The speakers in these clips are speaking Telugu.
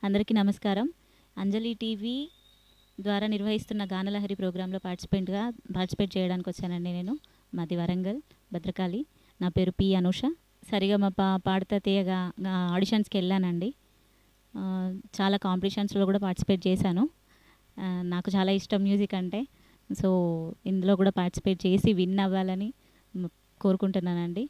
అందరికీ నమస్కారం. అంజలి టీవీ ద్వారా నిర్వహిస్తున్న గానలహరి ప్రోగ్రాంలో పార్టిసిపేట్ చేయడానికి వచ్చానండి. నేను మాది వరంగల్ భద్రకాళి. నా పేరు పి అనుష. సరిగమప పాడతా తీయగా ఆడిషన్స్కి వెళ్ళానండి. చాలా కాంపిటీషన్స్లో కూడా పార్టిసిపేట్ చేశాను. నాకు చాలా ఇష్టం మ్యూజిక్ అంటే. సో ఇందులో కూడా పార్టిసిపేట్ చేసి విన్ అవ్వాలని కోరుకుంటున్నానండి.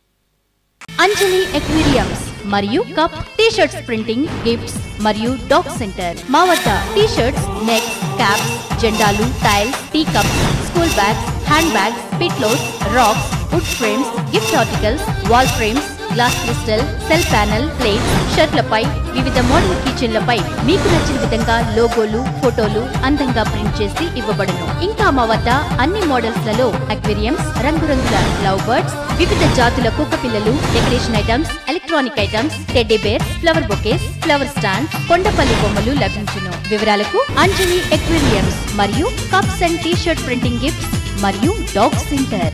అంజలి ఎక్వేరియంస్ మరియు కప్ టీ-షర్ట్స్ ప్రింటింగ్, గిఫ్ట్స్ మరియు డాగ్ సెంటర్. మా వద్ద టీ-షర్ట్స్, నెక్, క్యాప్స్, జెండాలు, tiles, tea cups, school bags, hand bags, పిట్లోస్, rocks, wood frames, gift articles, wall frames, glass crystal, cell panel, plates, షర్ట్లపై వివిధ మోడల్ కిచెన్లపై మీకు నచ్చిన విధంగా లోగోలు, ఫోటోలు అందంగా ప్రింట్ చేసి ఇవ్వబడును. ఇంకా మా వద్ద అన్ని మోడల్స్ లలో అక్వేరియంస్, రంగురంగుల లవ్ బర్డ్స్, వివిధ జాతుల కుక్క పిల్లలు, decoration items, electronic items, teddy bears, flower bouquets, flower stands, Kondapalli బొమ్మలు లభించును. వివరాలకు అంజలి ఎక్వేరియంస్ మరియు cups and T-shirt printing gifts మరియు డాగ్ సెంటర్.